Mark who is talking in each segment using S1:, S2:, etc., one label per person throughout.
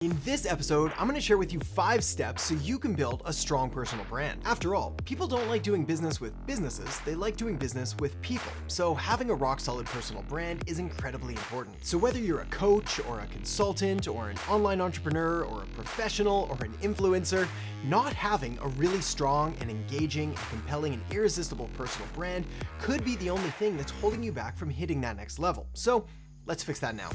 S1: In this episode, I'm going to share with you 5 steps so you can build a strong personal brand. After all, people don't like doing business with businesses, they like doing business with people. So having a rock-solid personal brand is incredibly important. So whether you're a coach or a consultant or an online entrepreneur or a professional or an influencer, not having a really strong and engaging and compelling and irresistible personal brand could be the only thing that's holding you back from hitting that next level. So let's fix that now.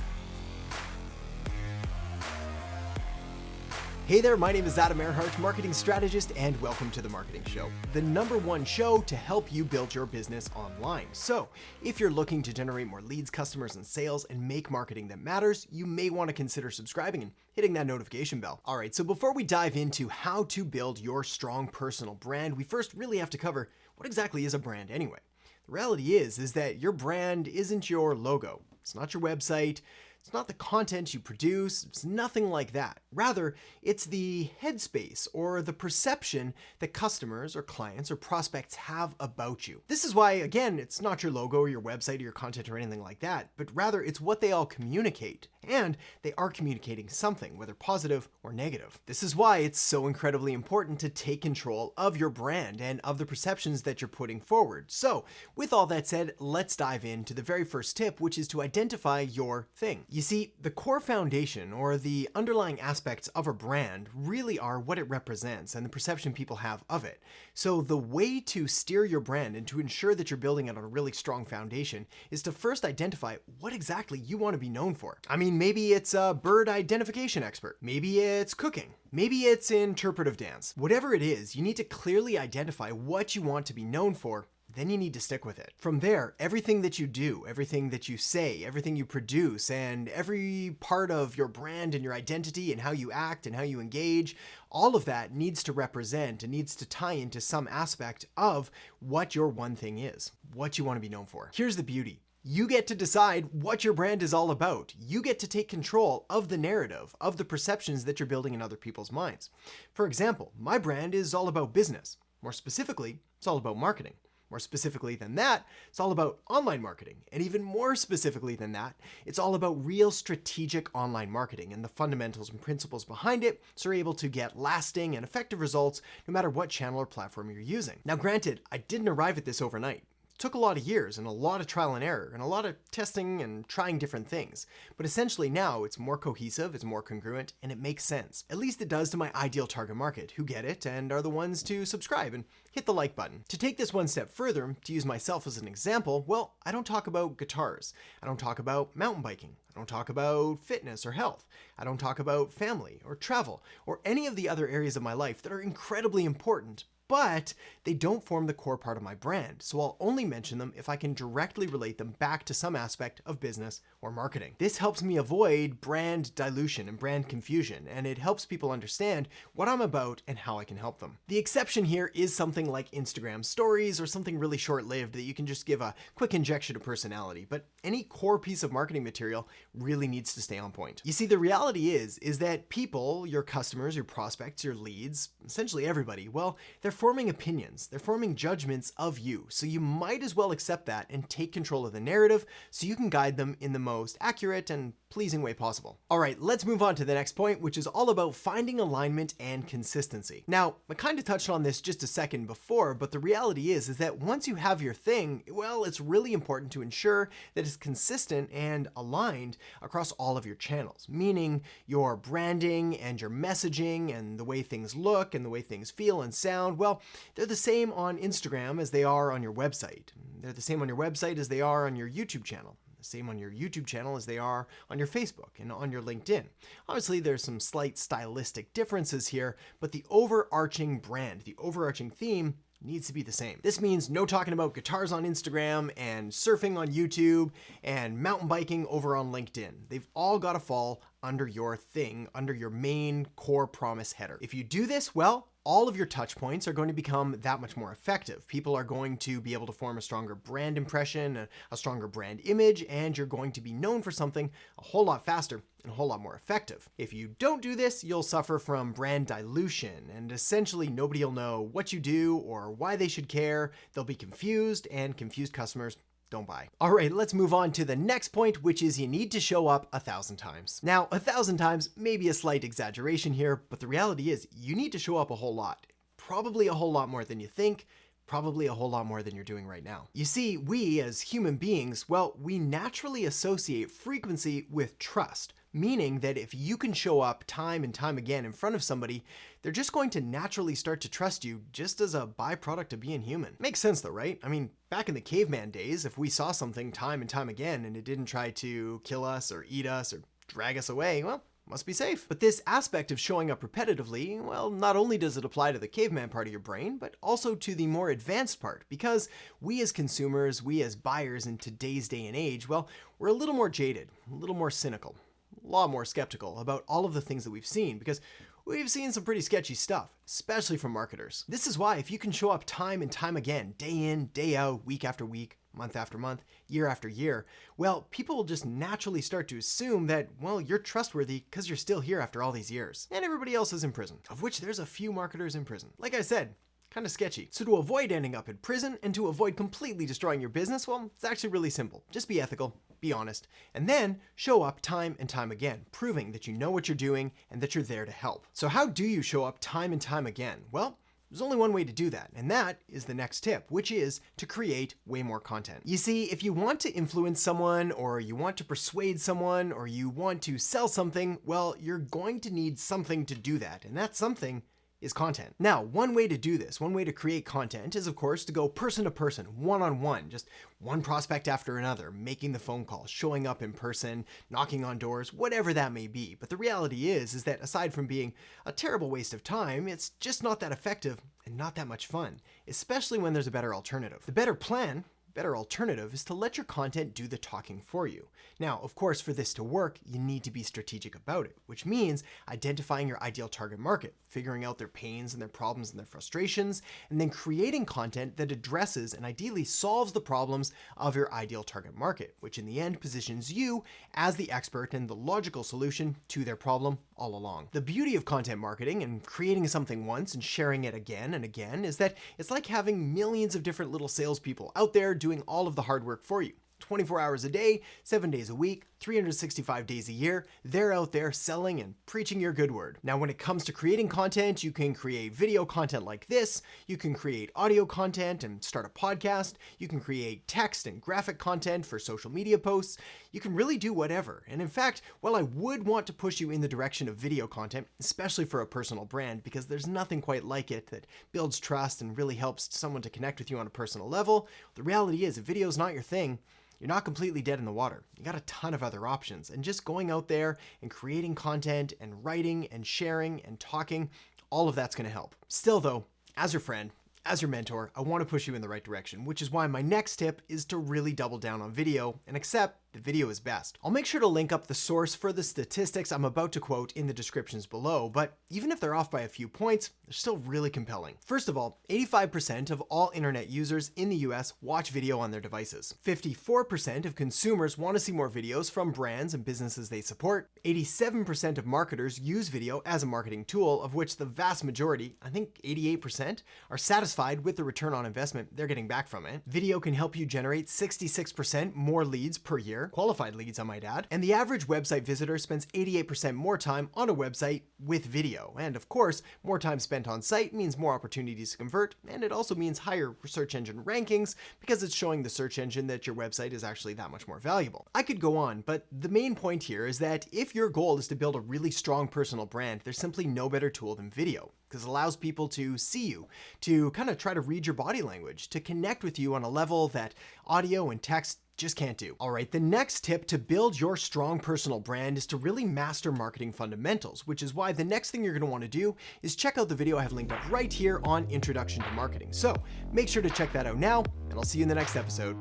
S1: Hey there, my name is Adam Earhart, marketing strategist, and welcome to The Marketing Show, the #1 show to help you build your business online. So, if you're looking to generate more leads, customers, and sales and make marketing that matters, you may want to consider subscribing and hitting that notification bell. All right, so before we dive into how to build your strong personal brand, we first really have to cover what exactly is a brand anyway. The reality is that your brand isn't your logo. It's not your website. It's not the content you produce, it's nothing like that. Rather, it's the headspace or the perception that customers or clients or prospects have about you. This is why, again, it's not your logo or your website or your content or anything like that, but rather it's what they all communicate. And they are communicating something, whether positive or negative. This is why it's so incredibly important to take control of your brand and of the perceptions that you're putting forward. So, with all that said, let's dive into the very first tip, which is to identify your thing. You see, the core foundation or the underlying aspects of a brand really are what it represents and the perception people have of it. So the way to steer your brand and to ensure that you're building it on a really strong foundation is to first identify what exactly you want to be known for. I mean, maybe it's a bird identification expert. Maybe it's cooking. Maybe it's interpretive dance. Whatever it is, you need to clearly identify what you want to be known for. Then you need to stick with it. From there, everything that you do, everything that you say, everything you produce, and every part of your brand and your identity and how you act and how you engage, all of that needs to represent and needs to tie into some aspect of what your one thing is, what you want to be known for. Here's the beauty. You get to decide what your brand is all about. You get to take control of the narrative, of the perceptions that you're building in other people's minds. For example, my brand is all about business. More specifically, it's all about marketing. More specifically than that, it's all about online marketing. And even more specifically than that, it's all about real strategic online marketing and the fundamentals and principles behind it so you're able to get lasting and effective results no matter what channel or platform you're using. Now granted, I didn't arrive at this overnight. It took a lot of years and a lot of trial and error and a lot of testing and trying different things. But essentially now it's more cohesive, it's more congruent, and it makes sense. At least it does to my ideal target market who get it and are the ones to subscribe and hit the like button. To take this one step further, to use myself as an example, well, I don't talk about guitars. I don't talk about mountain biking. I don't talk about fitness or health. I don't talk about family or travel or any of the other areas of my life that are incredibly important, but they don't form the core part of my brand, so I'll only mention them if I can directly relate them back to some aspect of business or marketing. This helps me avoid brand dilution and brand confusion, and it helps people understand what I'm about and how I can help them. The exception here is something like Instagram stories or something really short-lived that you can just give a quick injection of personality, but any core piece of marketing material really needs to stay on point. You see, the reality is that people, your customers, your prospects, your leads, essentially everybody, well, they're forming opinions, they're forming judgments of you, so you might as well accept that and take control of the narrative so you can guide them in the most accurate and pleasing way possible. All right, let's move on to the next point, which is all about finding alignment and consistency. Now, I kind of touched on this just a second before, but the reality is that once you have your thing, well, it's really important to ensure that it's consistent and aligned across all of your channels, meaning your branding and your messaging and the way things look and the way things feel and sound. Well, they're the same on Instagram as they are on your website. They're the same on your website as they are on your YouTube channel. Same on your YouTube channel as they are on your Facebook and on your LinkedIn. Obviously, there's some slight stylistic differences here, but the overarching brand, the overarching theme needs to be the same. This means no talking about guitars on Instagram and surfing on YouTube and mountain biking over on LinkedIn. They've all got to fall under your thing, under your main core promise header. If you do this, well, all of your touch points are going to become that much more effective. People are going to be able to form a stronger brand impression, a stronger brand image, and you're going to be known for something a whole lot faster and a whole lot more effective. If you don't do this, you'll suffer from brand dilution, and essentially nobody will know what you do or why they should care. They'll be confused, and confused customers don't buy. All right, let's move on to the next point, which is you need to show up 1,000 times. Now, 1,000 times may be a slight exaggeration here, but the reality is you need to show up a whole lot. Probably a whole lot more than you think, probably a whole lot more than you're doing right now. You see, we as human beings, well, we naturally associate frequency with trust, meaning that if you can show up time and time again in front of somebody, they're just going to naturally start to trust you just as a byproduct of being human. Makes sense though, right? I mean, back in the caveman days, if we saw something time and time again and it didn't try to kill us or eat us or drag us away, well, must be safe. But this aspect of showing up repetitively, well, not only does it apply to the caveman part of your brain, but also to the more advanced part, because we as consumers, we as buyers in today's day and age, well, we're a little more jaded, a little more cynical, a lot more skeptical about all of the things that we've seen, because we've seen some pretty sketchy stuff, especially from marketers. This is why if you can show up time and time again, day in, day out, week after week, month after month, year after year, well, people will just naturally start to assume that, well, you're trustworthy because you're still here after all these years. And everybody else is in prison, of which there's a few marketers in prison. Like I said, kind of sketchy. So to avoid ending up in prison and to avoid completely destroying your business, well, it's actually really simple. Just be ethical, be honest, and then show up time and time again, proving that you know what you're doing and that you're there to help. So how do you show up time and time again? Well, there's only one way to do that, and that is the next tip, which is to create way more content. You see, if you want to influence someone, or you want to persuade someone, or you want to sell something, well, you're going to need something to do that, and that something is content. Now, one way to do this, one way to create content is of course to go person to person, one-on-one, just one prospect after another, making the phone calls, showing up in person, knocking on doors, whatever that may be. But the reality is that aside from being a terrible waste of time, it's just not that effective and not that much fun, especially when there's a better alternative. The better alternative is to let your content do the talking for you. Now, of course, for this to work, you need to be strategic about it, which means identifying your ideal target market, figuring out their pains and their problems and their frustrations, and then creating content that addresses and ideally solves the problems of your ideal target market, which in the end positions you as the expert and the logical solution to their problem all along. The beauty of content marketing and creating something once and sharing it again and again is that it's like having millions of different little salespeople out there doing all of the hard work for you. 24 hours a day, 7 days a week, 365 days a year, they're out there selling and preaching your good word. Now, when it comes to creating content, you can create video content like this, you can create audio content and start a podcast, you can create text and graphic content for social media posts, you can really do whatever. And in fact, while I would want to push you in the direction of video content, especially for a personal brand, because there's nothing quite like it that builds trust and really helps someone to connect with you on a personal level, the reality is if video is not your thing, you're not completely dead in the water. You got a ton of other options, and just going out there and creating content and writing and sharing and talking, all of that's going to help. Still though, as your friend, as your mentor, I want to push you in the right direction, which is why my next tip is to really double down on video and accept that video is best. I'll make sure to link up the source for the statistics I'm about to quote in the descriptions below, but even if they're off by a few points, they're still really compelling. First of all, 85% of all internet users in the US watch video on their devices. 54% of consumers want to see more videos from brands and businesses they support. 87% of marketers use video as a marketing tool, of which the vast majority, I think 88%, are satisfied with the return on investment they're getting back from it. Video can help you generate 66% more leads per year, qualified leads I might add, and the average website visitor spends 88% more time on a website with video. And of course, more time spent on site means more opportunities to convert, and it also means higher search engine rankings because it's showing the search engine that your website is actually that much more valuable. I could go on, but the main point here is that if your goal is to build a really strong personal brand, there's simply no better tool than video, because it allows people to see you, to kind of try to read your body language, to connect with you on a level that audio and text just can't do. All right, the next tip to build your strong personal brand is to really master marketing fundamentals, which is why the next thing you're going to want to do is check out the video I have linked up right here on Introduction to Marketing. So make sure to check that out now, and I'll see you in the next episode.